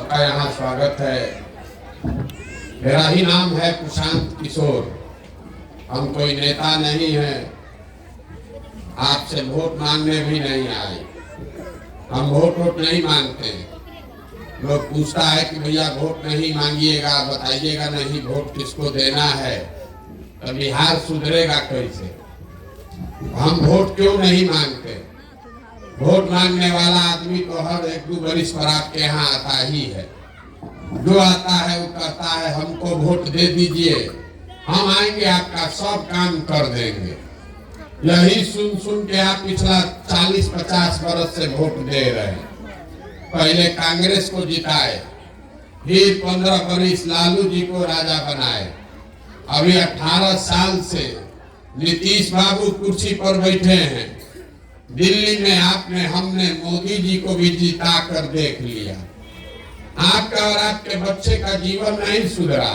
सबका यहाँ स्वागत है। मेरा ही नाम है प्रशांत किशोर। हम कोई नेता नहीं है, आपसे वोट मांगने भी नहीं आए। हम वोट नहीं मांगते। लोग पूछता है कि भैया वोट नहीं मांगिएगा, बताइएगा नहीं वोट किसको देना है, तो बिहार सुधरेगा कैसे। हम वोट क्यों नहीं मांगते? वोट मांगने वाला आदमी तो हर 1-2 वर्ष पर आपके यहाँ आता ही है। जो आता है वो कहता है हमको वोट दे दीजिए, हम आएंगे आपका सब काम कर देंगे। यही सुन सुन के आप पिछला 40-50 वर्ष से वोट दे रहे हैं। पहले कांग्रेस को जिताए, फिर 15 वर्ष लालू जी को राजा बनाए। अभी 18 साल से नीतीश बाबू कुर्सी पर बैठे हैं। दिल्ली में हमने मोदी जी को भी जिता कर देख लिया। आपका और आपके बच्चे का जीवन नहीं सुधरा।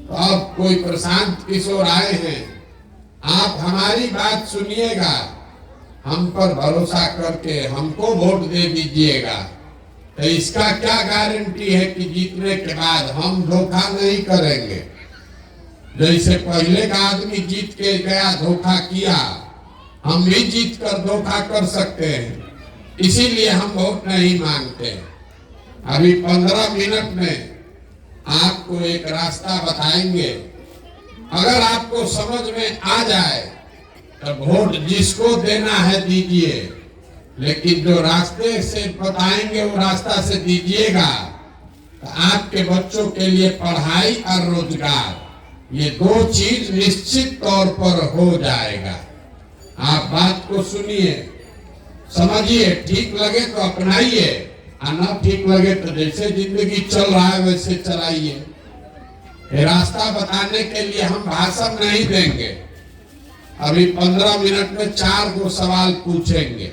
तो अब कोई प्रशांत किशोर आए हैं, आप हमारी बात सुनिएगा, हम पर भरोसा करके हमको वोट दे दीजिएगा। तो इसका क्या गारंटी है कि जीतने के बाद हम धोखा नहीं करेंगे। जैसे पहले का आदमी जीत के गया धोखा किया, हम भी जीत कर धोखा कर सकते हैं। इसीलिए हम वोट नहीं मांगते। अभी 15 मिनट में आपको एक रास्ता बताएंगे। अगर आपको समझ में आ जाए तो वोट जिसको देना है दीजिए, लेकिन जो रास्ते से बताएंगे वो रास्ता से दीजिएगा। तो आपके बच्चों के लिए पढ़ाई और रोजगार, ये 2 चीज निश्चित तौर पर हो जाएगा। आप बात को सुनिए, समझिए, ठीक लगे तो अपनाइए, और न ठीक लगे तो जैसे जिंदगी चल रहा है वैसे चलाइए। रास्ता बताने के लिए हम भाषण नहीं देंगे। अभी 15 मिनट में 4 सवाल पूछेंगे।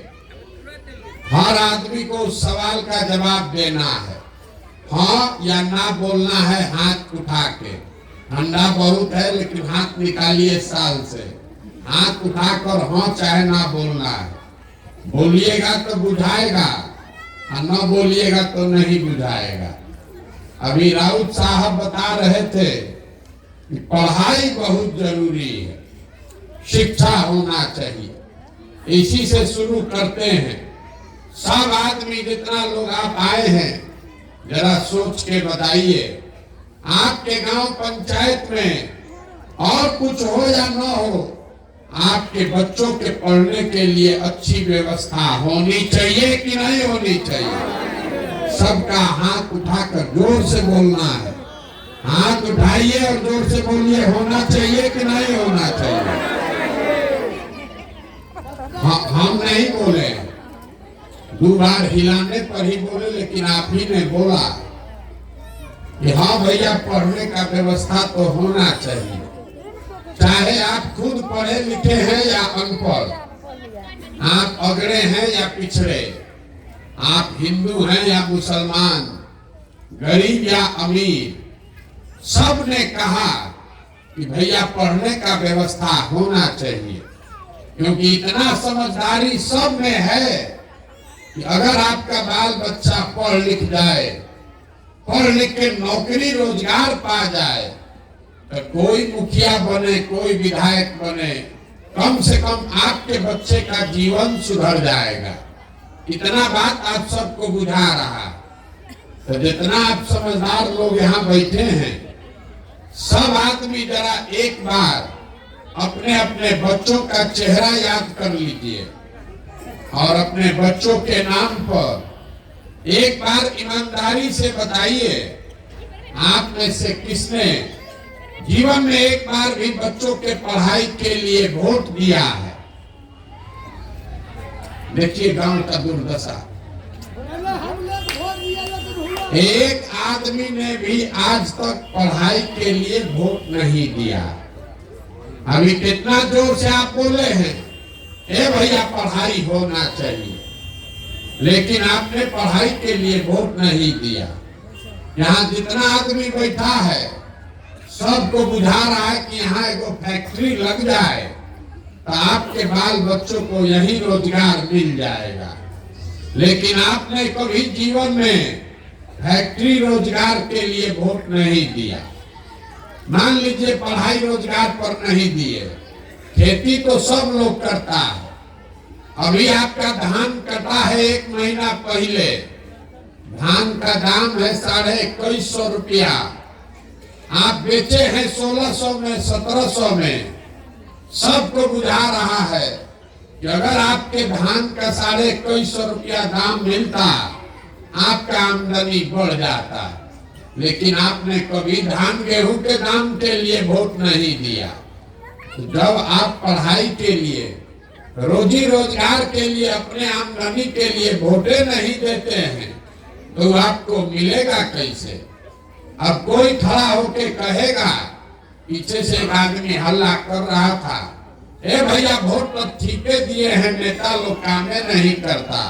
हर आदमी को उस सवाल का जवाब देना है। हाँ या ना बोलना है हाथ उठा के। ठंडा बहुत है लेकिन हाथ निकालिए साल से। हाथ उठाकर हाँ चाहे ना बोलना है। बोलिएगा तो बुझाएगा और न बोलिएगा तो नहीं बुझाएगा। अभी राउत साहब बता रहे थे कि पढ़ाई बहुत जरूरी है, शिक्षा होना चाहिए। इसी से शुरू करते हैं। सब आदमी जितना लोग आप आए हैं, जरा सोच के बताइए, आपके गांव पंचायत में और कुछ हो या न हो, आपके बच्चों के पढ़ने के लिए अच्छी व्यवस्था होनी चाहिए कि नहीं होनी चाहिए? सबका हाथ उठाकर जोर से बोलना है। हाथ उठाइए और जोर से बोलिए, होना चाहिए कि नहीं होना चाहिए? हम नहीं बोले, 2 बार हिलाने पर ही बोले, लेकिन आप ही ने बोला कि हाँ भैया पढ़ने का व्यवस्था तो होना चाहिए। चाहे आप खुद पढ़े लिखे हैं या अनपढ़, आप अगड़े हैं या पिछड़े, आप हिंदू हैं या मुसलमान, गरीब या अमीर, सब ने कहा कि भैया पढ़ने का व्यवस्था होना चाहिए। क्योंकि इतना समझदारी सब में है कि अगर आपका बाल बच्चा पढ़ लिख जाए, पढ़ लिख के नौकरी रोजगार पा जाए, तो कोई मुखिया बने, कोई विधायक बने, कम से कम आपके बच्चे का जीवन सुधर जाएगा। इतना बात आप सबको बुझा रहा। तो जितना आप समझदार लोग यहाँ बैठे हैं, सब आदमी जरा एक बार अपने अपने बच्चों का चेहरा याद कर लीजिए और अपने बच्चों के नाम पर एक बार ईमानदारी से बताइए, आप में से किसने जीवन में एक बार भी बच्चों के पढ़ाई के लिए वोट दिया है? देखिए गांव का दुर्दशा। एक आदमी ने भी आज तक पढ़ाई के लिए वोट नहीं दिया। अभी कितना जोर से आप बोले हैं, ए भैया पढ़ाई होना चाहिए, लेकिन आपने पढ़ाई के लिए वोट नहीं दिया। यहाँ जितना आदमी बैठा है सबको बुझा रहा है कि यहाँ एगो फैक्ट्री लग जाए तो आपके बाल बच्चों को यही रोजगार मिल जाएगा। लेकिन आपने कभी जीवन में फैक्ट्री रोजगार के लिए वोट नहीं दिया, मान लीजिए पढ़ाई रोजगार पर नहीं दिए, खेती तो सब लोग करता है। अभी आपका धान कटा है 1 महीना पहले, धान का दाम है 2150 रुपया, आप बेचे हैं 1600 में 1700 में। सबको बुझा रहा है कि अगर आपके धान का 2150 रुपया दाम मिलता, आपका आमदनी बढ़ जाता, लेकिन आपने कभी धान गेहूं के दाम के लिए वोट नहीं दिया। जब आप पढ़ाई के लिए, रोजी रोजगार के लिए, अपने आमदनी के लिए वोटे नहीं देते हैं तो आपको मिलेगा कैसे? अब कोई खड़ा होके कहेगा, पीछे से एक आदमी हल्ला कर रहा था, ए भैया वोट तो ठीके दिए हैं, नेता लोग कामे नहीं करता,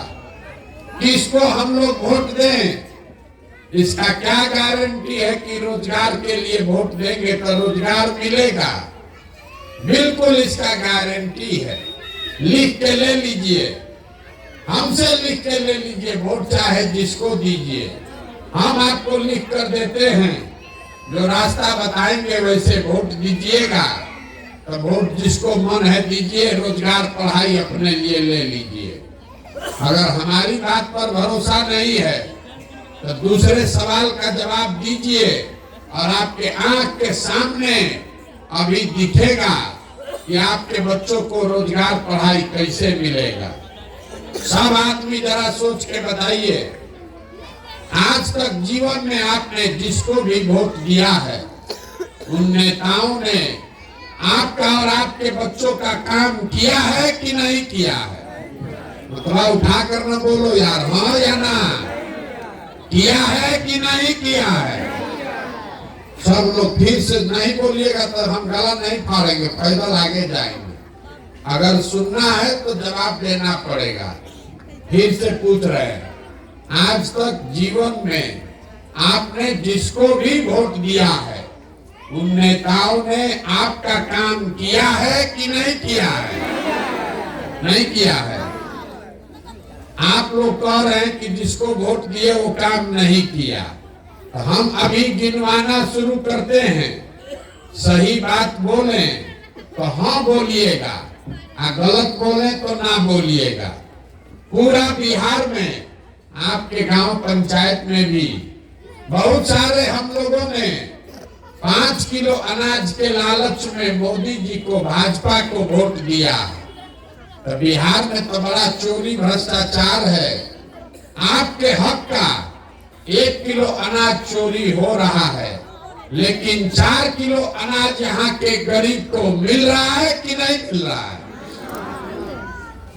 किसको हम लोग वोट दें? इसका क्या गारंटी है कि रोजगार के लिए वोट देंगे तो रोजगार मिलेगा? बिल्कुल इसका गारंटी है। लिख के ले लीजिए, हमसे लिख के ले लीजिए, वोट चाहे जिसको दीजिए, हम आपको लिख कर देते हैं, जो रास्ता बताएंगे वैसे वोट दीजिएगा। तो वोट जिसको मन है दीजिए, रोजगार पढ़ाई अपने लिए ले लीजिए। अगर हमारी बात पर भरोसा नहीं है तो दूसरे सवाल का जवाब दीजिए, और आपके आंख के सामने अभी दिखेगा कि आपके बच्चों को रोजगार पढ़ाई कैसे मिलेगा। सब आदमी जरा सोच के बताइए, आज तक जीवन में आपने जिसको भी वोट दिया है, उन नेताओं ने आपका और आपके बच्चों का काम किया है कि नहीं किया है? मतलब उठा कर न बोलो यार, हाँ या ना, किया है कि नहीं किया है? सब लोग फिर से नहीं बोलिएगा तो हम गला नहीं फाड़ेंगे, पैदल आगे जाएंगे। अगर सुनना है तो जवाब देना पड़ेगा। फिर से पूछ रहे हैं, आज तक जीवन में आपने जिसको भी वोट दिया है, उन नेताओं ने आपका काम किया है कि नहीं किया है? नहीं किया है। आप लोग कह रहे हैं कि जिसको वोट दिए वो काम नहीं किया। तो हम अभी गिनवाना शुरू करते हैं। सही बात बोले तो हाँ बोलिएगा, गलत बोले तो ना बोलिएगा। पूरा बिहार में, आपके गांव पंचायत में भी बहुत सारे हम लोगों ने 5 किलो अनाज के लालच में मोदी जी को, भाजपा को वोट दिया। तो बिहार में तो बड़ा चोरी भ्रष्टाचार है। आपके हक का 1 किलो अनाज चोरी हो रहा है, लेकिन 4 किलो अनाज यहाँ के गरीब को मिल रहा है कि नहीं मिल रहा है?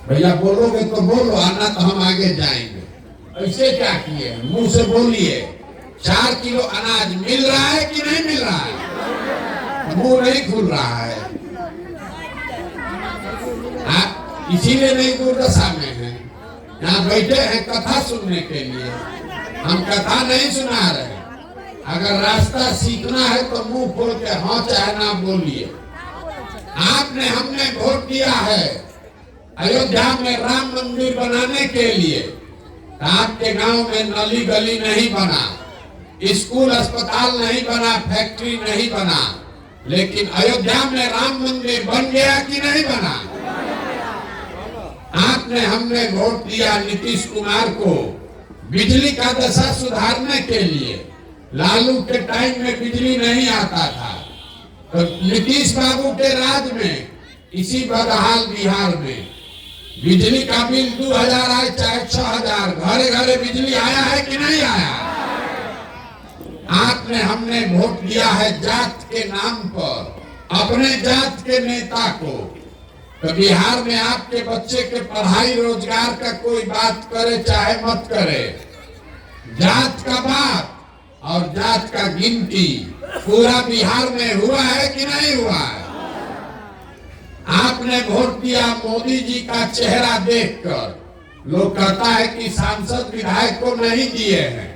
भैया बोलोगे तो बोलो, आना तो हम आगे जाएंगे। ऐसे क्या किए? मुंह से बोलिए, 4 किलो अनाज मिल रहा है कि नहीं मिल रहा है? मुंह नहीं खुल रहा है। इसीलिए नहीं दुर्दशा में है। यहाँ बैठे हैं कथा सुनने के लिए, हम कथा नहीं सुना रहे। अगर रास्ता सीखना है तो मुंह खोल के हाँ चाहे ना बोलिए। आपने, हमने वोट दिया है अयोध्या में राम मंदिर बनाने के लिए। आपके गांव में नली गली नहीं बना, स्कूल अस्पताल नहीं बना, फैक्ट्री नहीं बना, लेकिन अयोध्या में राम मंदिर बन गया कि नहीं बना? आपने, हमने वोट दिया नीतीश कुमार को बिजली का दशा सुधारने के लिए। लालू के टाइम में बिजली नहीं आता था, तो नीतीश बाबू के राज में इसी बदहाल बिहार में बिजली का बिल 2000 आए चाहे 6000, घरे घरे बिजली आया है कि नहीं आया? आपने, हमने वोट दिया है जात के नाम पर, अपने जात के नेता को। तो बिहार में आपके बच्चे के पढ़ाई रोजगार का कोई बात करे चाहे मत करे, जात का बात और जात का गिनती पूरा बिहार में हुआ है कि नहीं हुआ है? आपने वोट दिया मोदी जी का चेहरा देखकर। लोग कहता है कि सांसद विधायक को नहीं दिए हैं,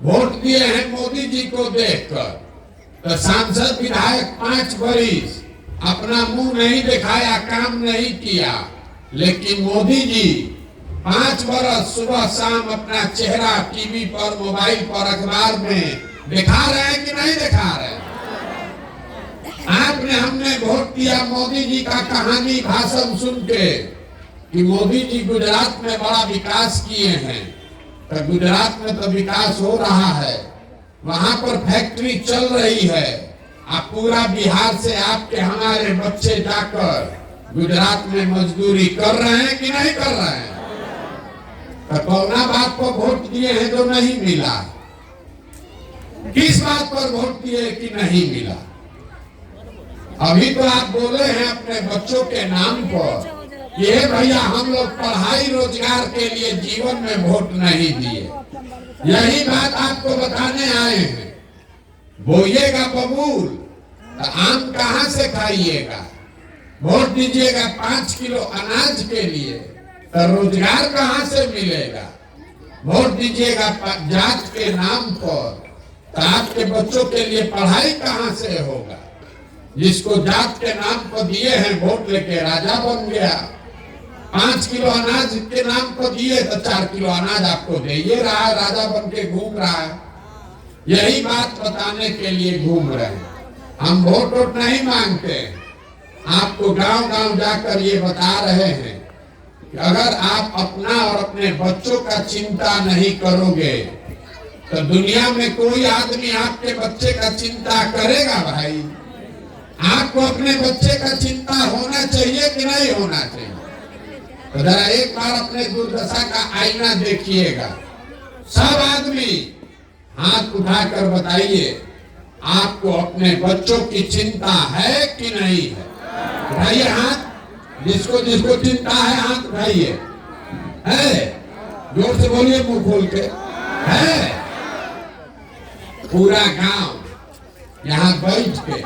वोट दिए हैं मोदी जी को देखकर। तो सांसद विधायक 5 बरिस अपना मुंह नहीं दिखाया, काम नहीं किया, लेकिन मोदी जी 5 बरस सुबह शाम अपना चेहरा टीवी पर, मोबाइल पर, अखबार में दिखा रहे हैं कि नहीं दिखा रहे? आपने हमने वोट दिया मोदी जी का कहानी भाषण सुन के कि मोदी जी गुजरात में बड़ा विकास किए हैं। तो गुजरात में तो विकास हो रहा है, वहां पर फैक्ट्री चल रही है। आप पूरा बिहार से आपके हमारे बच्चे जाकर गुजरात में मजदूरी कर रहे हैं कि नहीं कर रहे हैं? तो कौना बात पर वोट दिए हैं जो नहीं मिला? किस बात पर वोट दिए कि नहीं मिला? अभी तो आप बोले हैं अपने बच्चों के नाम पर, ये भैया हम लोग पढ़ाई रोजगार के लिए जीवन में वोट नहीं दिए। यही बात आपको बताने आए हैं। बोइएगा बबूल तो आम कहाँ से खाइएगा? वोट दीजिएगा 5 किलो अनाज के लिए तो रोजगार कहाँ से मिलेगा? वोट दीजिएगा जात के नाम पर तो आपके बच्चों के लिए पढ़ाई कहाँ से होगा? जिसको जात के नाम पर दिए हैं वोट लेके राजा बन गया। 5 किलो अनाज के नाम पर दिए तो 4 किलो अनाज आपको दे ये रहा है, राजा बन के घूम रहा है। यही बात बताने के लिए घूम रहे हैं। हम वोट नहीं मांगते, आपको गांव गांव जाकर ये बता रहे हैं कि अगर आप अपना और अपने बच्चों का चिंता नहीं करोगे तो दुनिया में कोई आदमी आपके बच्चे का चिंता करेगा? भाई आपको अपने बच्चे का चिंता होना चाहिए कि नहीं होना चाहिए? तो जरा एक बार अपने दुर्दशा का आईना देखिएगा। सब आदमी हाथ उठाकर बताइए, आपको अपने बच्चों की चिंता है कि नहीं है? उठाइए हाथ, जिसको जिसको चिंता है हाथ उठाइए। है? जोर से बोलिए, मुंह खोल के। है? पूरा गांव यहाँ बैठ के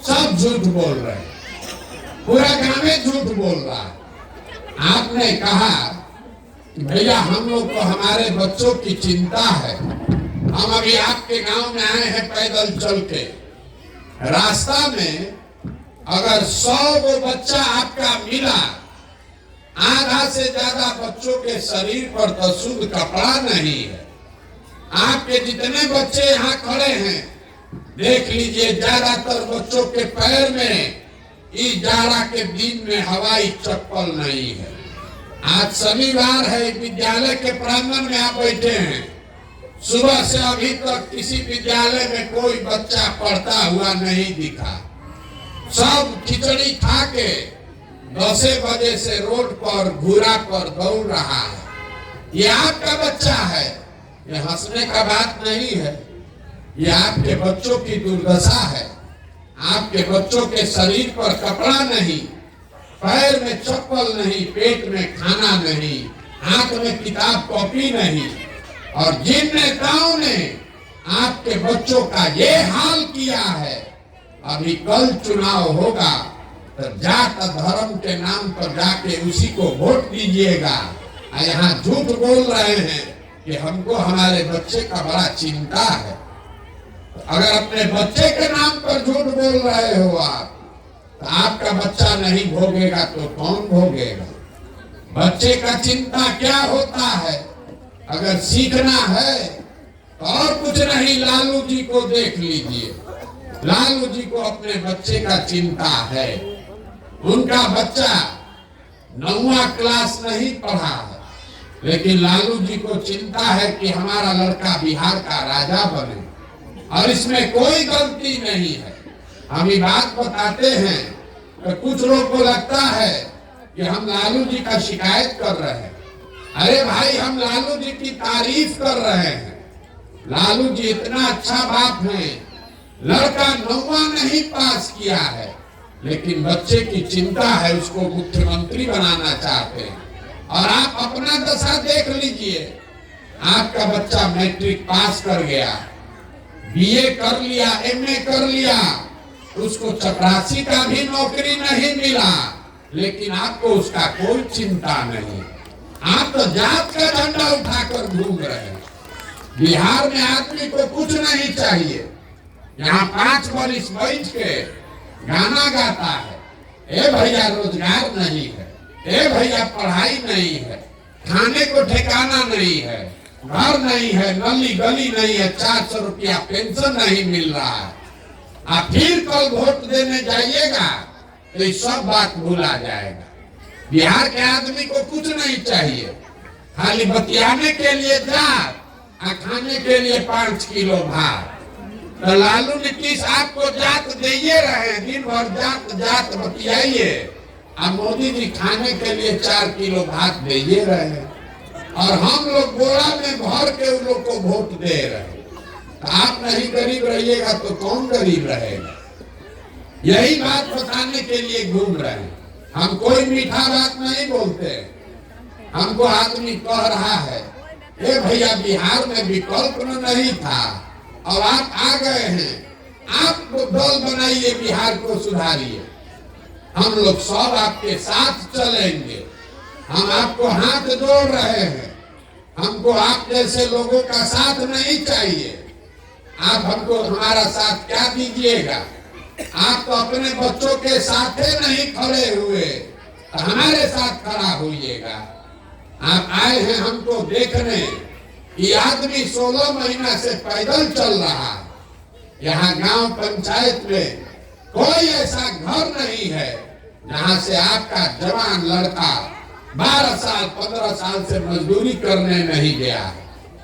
सब झूठ बोल रहे हैं, पूरा गांव में झूठ बोल रहा है। आपने कहा कि भैया हम लोग को हमारे बच्चों की चिंता है, हम अभी आपके गांव में आए हैं पैदल चल के। रास्ता में अगर 100 वो बच्चा आपका मिला, आधा से ज्यादा बच्चों के शरीर पर तो शुद्ध कपड़ा नहीं है। आपके जितने बच्चे यहाँ खड़े हैं देख लीजिए, ज्यादातर बच्चों के पैर में इस जाड़ा के दिन में हवाई चप्पल नहीं है। आज शनिवार है, विद्यालय के प्रांगण में आप बैठे हैं। सुबह से अभी तक किसी विद्यालय में कोई बच्चा पढ़ता हुआ नहीं दिखा। सब खिचड़ी खा के 10 बजे से रोड पर घूरा पर दौड़ रहा है। ये आपका बच्चा है, ये हंसने का बात नहीं है। ये आपके बच्चों की दुर्दशा है। आपके बच्चों के शरीर पर कपड़ा नहीं, पैर में चप्पल नहीं, पेट में खाना नहीं, हाथ में किताब कॉपी नहीं। और जिन नेताओं ने आपके बच्चों का ये हाल किया है, अभी कल चुनाव होगा तो जात धर्म के नाम पर जाके उसी को वोट दीजिएगा। यहाँ झूठ बोल रहे हैं कि हमको हमारे बच्चे का बड़ा चिंता है। अगर अपने बच्चे के नाम पर झूठ बोल रहे हो आप, तो आपका बच्चा नहीं भोगेगा तो कौन भोगेगा? बच्चे का चिंता क्या होता है? अगर सीखना है तो और कुछ नहीं, लालू जी को देख लीजिए। लालू जी को अपने बच्चे का चिंता है। उनका बच्चा 9वां क्लास नहीं पढ़ा है, लेकिन लालू जी को चिंता है कि हमारा लड़का बिहार का राजा बने, और इसमें कोई गलती नहीं है। हम ये बात बताते हैं तो कुछ लोग को लगता है कि हम लालू जी का शिकायत कर रहे हैं। अरे भाई, हम लालू जी की तारीफ कर रहे हैं। लालू जी इतना अच्छा बाप है, लड़का 9वां नहीं पास किया है, लेकिन बच्चे की चिंता है, उसको मुख्यमंत्री बनाना चाहते हैं। और आप अपना दशा देख लीजिए। आपका बच्चा मैट्रिक पास कर गया, बीए कर लिया, एमए कर लिया, उसको चपरासी का भी नौकरी नहीं मिला, लेकिन आपको उसका कोई चिंता नहीं। आप तो जात का झंडा उठाकर घूम रहे हैं। बिहार में आदमी को कुछ नहीं चाहिए। यहाँ 5 बरिस बैठ के गाना गाता है, ए भैया रोजगार नहीं है, ए भैया पढ़ाई नहीं है, खाने को ठिकाना नहीं है, घर नहीं है, नली गली नहीं है, 400 रुपया पेंशन नहीं मिल रहा है। आप फिर कल वोट देने जाइएगा तो ये सब बात भूला जाएगा। बिहार के आदमी को कुछ नहीं चाहिए, खाली बतियाने के लिए जात और खाने के लिए 5 किलो भात। तो लालू नीतीश आपको जात दे रहे, दिन भर जात जात बतियाइए, और मोदी जी खाने के लिए 4 किलो भात दे रहे हैं, और हम लोग बोरा में भर के उन लोग को वोट दे रहे हैं। तो आप नहीं गरीब रहिएगा तो कौन गरीब रहेगा? यही बात बताने के लिए घूम रहे हैं। हम कोई मीठा बात नहीं बोलते। हमको आदमी कह रहा है ए भैया बिहार में विकल्प नहीं था और आप आ गए हैं, आप दल बनाइए, बिहार को सुधारिए, हम लोग सब आपके साथ चलेंगे। हम आपको हाथ जोड़ रहे हैं, हमको आप जैसे लोगों का साथ नहीं चाहिए। आप हमको हमारा साथ क्या दीजिएगा? आप तो अपने बच्चों के साथ नहीं खड़े हुए, तो हमारे साथ खड़ा होइएगा। आप आए हैं हमको देखने, ये आदमी 16 महीना से पैदल चल रहा है। यहाँ गांव पंचायत में कोई ऐसा घर नहीं है जहाँ से आपका जवान लड़का 12 साल 15 साल से मजदूरी करने नहीं गया।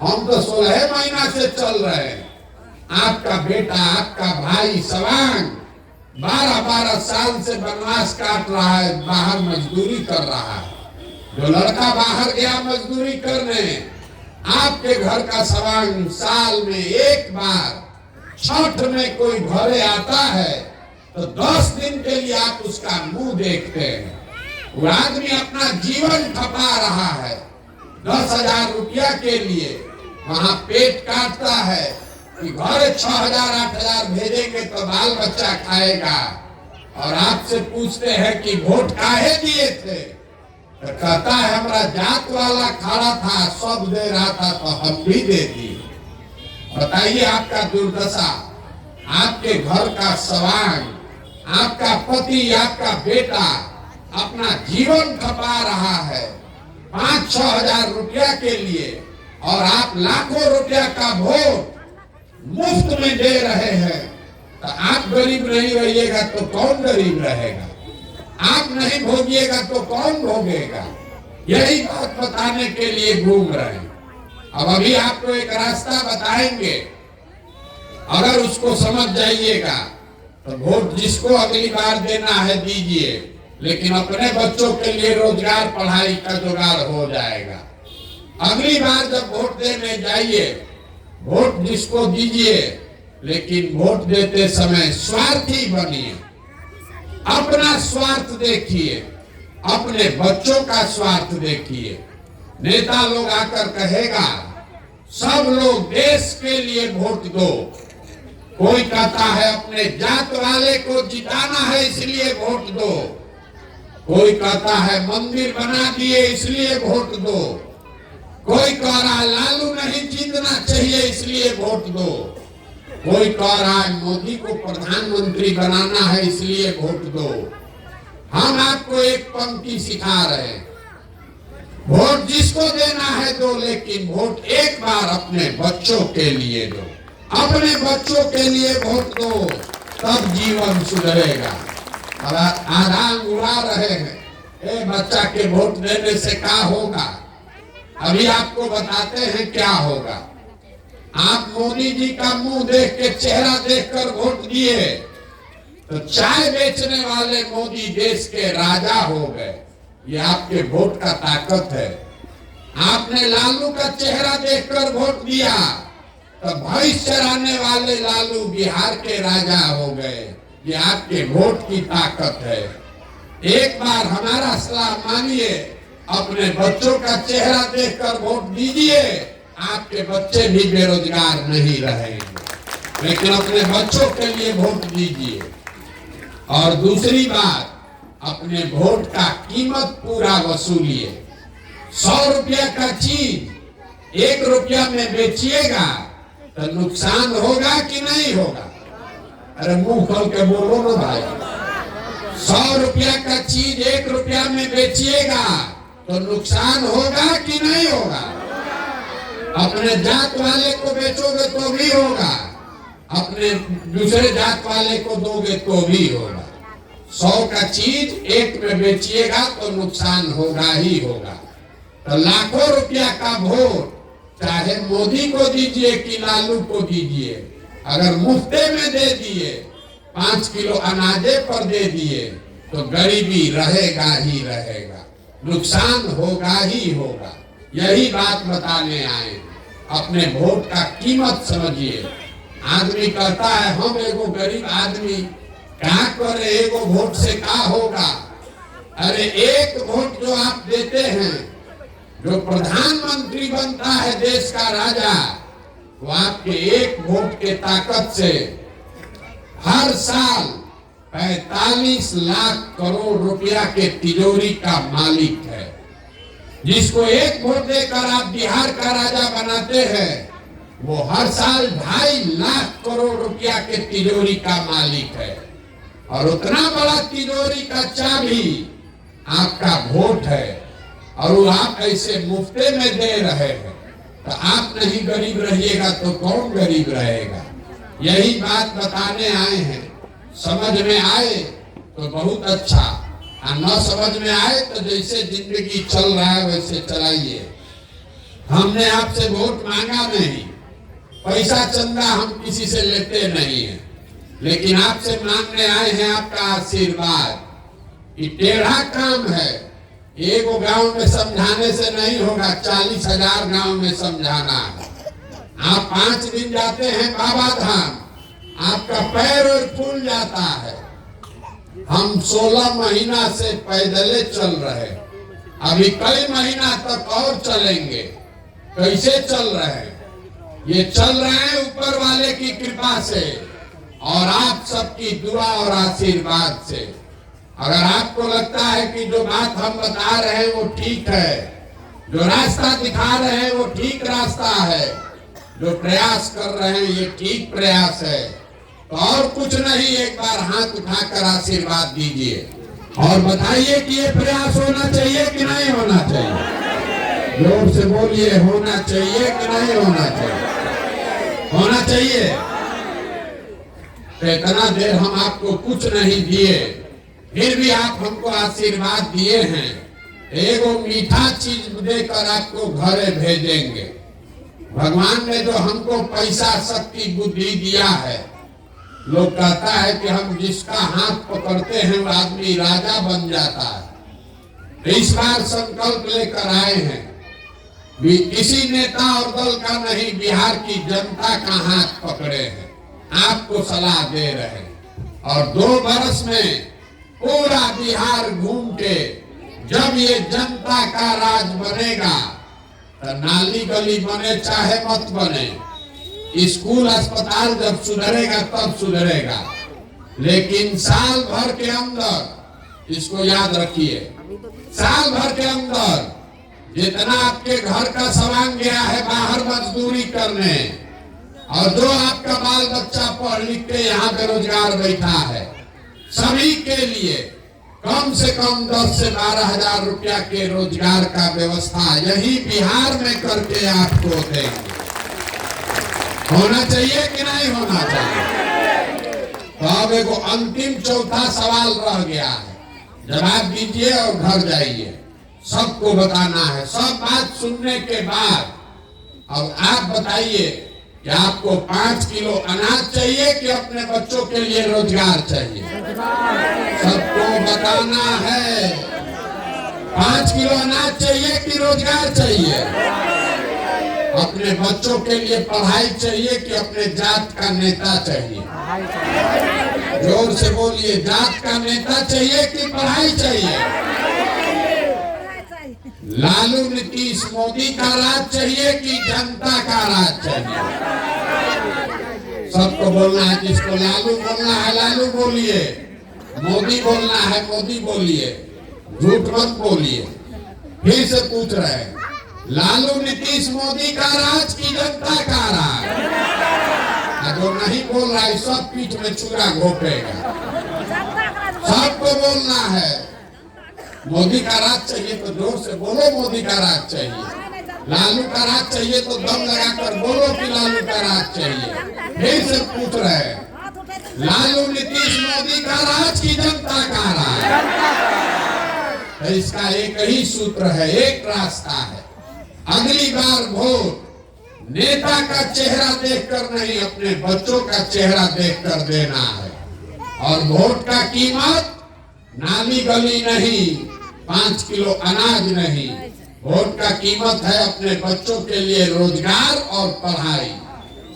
हम तो 16 महीना से चल रहे हैं। आपका बेटा, आपका भाई सवांग 12-12 साल से वनवास काट रहा है, बाहर मजदूरी कर रहा है। जो लड़का बाहर गया मजदूरी करने, आपके घर का सवांग साल में एक बार छठ में कोई घरे आता है तो 10 दिन के लिए आप उसका मुंह देखते हैं। वो आदमी अपना जीवन खपा रहा है, 10,000 रुपया के लिए वहां पेट काटता है कि घरे 6,000-8,000 भेजेंगे तो बाल बच्चा खाएगा। और आपसे पूछते हैं कि वोट काहे दिए थे, तो कहता है हमारा जात वाला खड़ा था, सब दे रहा था तो हम भी दे दिए। बताइए आपका दुर्दशा, आपके घर का सवांग, आपका पति, आपका बेटा अपना जीवन खपा रहा है 5-6 हजार रुपया के लिए, और आप लाखों रुपया का वोट मुफ्त में दे रहे हैं। तो आप गरीब नहीं रहिएगा तो कौन गरीब रहेगा? आप नहीं भोगिएगा तो कौन भोगेगा? यही बात बताने के लिए घूम रहे हैं। अब अभी आपको एक रास्ता बताएंगे, अगर उसको समझ जाइएगा तो वोट जिसको अगली बार देना है दीजिए, लेकिन अपने बच्चों के लिए रोजगार पढ़ाई का जुगाड़ हो जाएगा। अगली बार जब वोट देने जाइए, वोट जिसको दीजिए, लेकिन वोट देते समय स्वार्थी बनिए। अपना स्वार्थ देखिए, अपने बच्चों का स्वार्थ देखिए। नेता लोग आकर कहेगा सब लोग देश के लिए वोट दो, कोई कहता है अपने जात वाले को जिताना है इसलिए वोट दो, कोई कहता है मंदिर बना दिए इसलिए वोट दो, कोई कह रहा है लालू नहीं जीतना चाहिए इसलिए वोट दो, कोई कह रहा है मोदी को प्रधानमंत्री बनाना है इसलिए वोट दो। हम आपको एक पंक्ति सिखा रहे हैं, वोट जिसको देना है दो, लेकिन वोट एक बार अपने बच्चों के लिए दो। अपने बच्चों के लिए वोट दो, तब जीवन सुधरेगा। अब आराम उड़ा रहे हैं, ए बच्चा के वोट देने से क्या होगा? अभी आपको बताते हैं क्या होगा। आप मोदी जी का मुंह देख के, चेहरा देखकर वोट दिए तो चाय बेचने वाले मोदी देश के राजा हो गए। ये आपके वोट का ताकत है। आपने लालू का चेहरा देखकर वोट दिया तो भैंस चराने वाले लालू बिहार के राजा हो गए। ये आपके वोट की ताकत है। एक बार हमारा सलाह मानिए, अपने बच्चों का चेहरा देखकर वोट दीजिए। आपके बच्चे भी बेरोजगार नहीं रहेंगे, लेकिन अपने बच्चों के लिए वोट दीजिए। और दूसरी बात, अपने वोट का कीमत पूरा वसूलिए। 100 रुपया का चीज 1 रुपया में बेचिएगा तो नुकसान होगा कि नहीं होगा? अरे मुंह खोल के बोलो ना भाई। 100 रुपया का चीज 1 रुपया में बेचिएगा तो नुकसान होगा कि नहीं होगा? अपने जात वाले को बेचोगे तो भी होगा, अपने दूसरे जात वाले को दोगे तो भी होगा। 100 का चीज एक में बेचिएगा तो नुकसान होगा ही होगा। तो लाखों रुपया का वोट चाहे मोदी को दीजिए कि लालू को दीजिए, अगर मुफ्ते में दे दिए, 5 किलो अनाजे पर दे दिए, तो गरीबी रहेगा ही रहेगा, नुकसान होगा ही होगा। यही बात बताने आए। अपने वोट का कीमत समझिए। आदमी कहता है हम एगो गरीब आदमी क्या करे, एगो वोट से क्या होगा? अरे एक वोट जो आप देते हैं, जो प्रधानमंत्री बनता है देश का राजा, वो आपके एक वोट के ताकत से हर साल 45 लाख करोड़ रुपया के तिजोरी का मालिक है। जिसको एक वोट देकर आप बिहार का राजा बनाते हैं, वो हर साल 2.5 लाख करोड़ रुपया के तिजोरी का मालिक है। और उतना बड़ा तिजोरी का चाबी आपका वोट है, और वो आप ऐसे मुफ्ते में दे रहे हैं। तो आप नहीं गरीब रहिएगा तो कौन गरीब रहेगा? यही बात बताने आए हैं। समझ में आए तो बहुत अच्छा, और न समझ में आए तो जैसे जिंदगी चल रहा है वैसे चलाइए। हमने आपसे वोट मांगा नहीं, पैसा चंदा हम किसी से लेते नहीं है, लेकिन आपसे मांगने आए हैं आपका आशीर्वाद। कि टेढ़ा काम है, एगो गांव में समझाने से नहीं होगा, 40,000 गांव में समझाना है। आप 5 दिन जाते हैं बाबा धाम, आपका पैर और फूल जाता है। हम 16 महीना से पैदले चल रहे, अभी कई महीना तक और चलेंगे। कैसे चल रहे हैं? ये चल रहे हैं ऊपर वाले की कृपा से और आप सबकी दुआ और आशीर्वाद से। अगर आपको लगता है कि जो बात हम बता रहे हैं वो ठीक है, जो रास्ता दिखा रहे हैं वो ठीक रास्ता है, जो प्रयास कर रहे हैं ये ठीक प्रयास है, तो और कुछ नहीं, एक बार हाथ उठाकर आशीर्वाद दीजिए और बताइए कि ये प्रयास होना चाहिए कि नहीं होना चाहिए। जोर से बोलिए, होना चाहिए कि नहीं होना चाहिए? होना चाहिए। तो इतना देर हम आपको कुछ नहीं दिए, फिर भी आप हमको आशीर्वाद दिए हैं। एगो मीठा चीज देकर आपको घरे भेजेंगे। भगवान ने जो हमको पैसा, शक्ति, बुद्धि दिया है, लोग कहता है कि हम जिसका हाथ पकड़ते हैं वो आदमी राजा बन जाता है। तो इस बार संकल्प लेकर आए हैं, किसी नेता और दल का नहीं, बिहार की जनता का हाथ पकड़े हैं, आपको सलाह दे रहे हैं। और 2 बरस में पूरा बिहार घूम के जब ये जनता का राज बनेगा, तो नाली गली बने चाहे मत बने, स्कूल अस्पताल जब सुधरेगा तब सुधरेगा, लेकिन साल भर के अंदर, इसको याद रखिए, साल भर के अंदर जितना आपके घर का सामान गया है बाहर मजदूरी करने, और जो आपका बाल बच्चा पढ़ लिख के यहाँ बेरोजगार बैठा है, सभी के लिए कम से कम 10 से 12 हजार रुपया के रोजगार का व्यवस्था यही बिहार में करके आपको देंगे। होना चाहिए कि नहीं होना चाहिए? तो अब एगो अंतिम चौथा सवाल रह गया है, जवाब दीजिए और घर जाइए। सबको बताना है। सब बात सुनने के बाद अब आप बताइए कि आपको 5 किलो अनाज चाहिए कि अपने बच्चों के लिए रोजगार चाहिए? सबको बताना है। 5 किलो अनाज चाहिए कि रोजगार चाहिए? अपने बच्चों के लिए पढ़ाई चाहिए कि अपने जात का नेता चाहिए? जोर से बोलिए, जात का नेता चाहिए कि पढ़ाई चाहिए? लालू नीतीश मोदी का राज चाहिए कि जनता का राज चाहिए? सबको बोलना है। जिसको लालू बोलना है लालू बोलिए, मोदी बोलना है मोदी बोलिए, झूठ मत बोलिए। फिर से पूछ रहे हैं, लालू नीतीश मोदी का राज की जनता का राज? जो नहीं बोल रहा है सब पीठ में छुरा घोपेगा। सबको बोलना है, मोदी का राज चाहिए तो जोर से बोलो मोदी का राज चाहिए। लालू का राज चाहिए तो दम लगाकर बोलो कि लालू का राज चाहिए। फिर से पूछ रहे हैं, लालू नीतीश मोदी का राज की जनता का राज? तो इसका एक ही सूत्र है, एक रास्ता है। अगली बार वोट नेता का चेहरा देखकर नहीं, अपने बच्चों का चेहरा देखकर देना है। और वोट का कीमत नाली गली नहीं, 5 किलो अनाज नहीं। वोट का कीमत है अपने बच्चों के लिए रोजगार और पढ़ाई।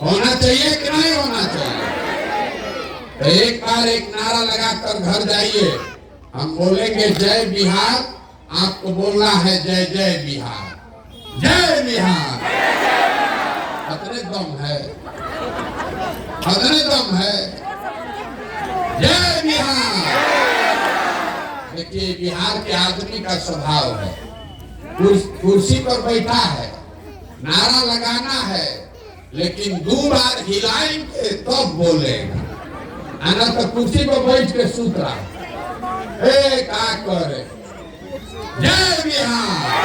होना चाहिए कि नहीं होना चाहिए? तो एक बार एक नारा लगाकर घर जाइए। हम बोलेंगे जय बिहार, आपको बोलना है जय जय बिहार, जय बिहार। खतरे दम है, खतरे दम है, जय बिहार। देखिए बिहार के आदमी का स्वभाव है, कुर्सी पर बैठा है, नारा लगाना है, लेकिन 2 बार हिलाएंगे तब बोलेगा। आना तो कुर्सी पर बैठ के सूत रहा है, क्या करे। जय बिहार।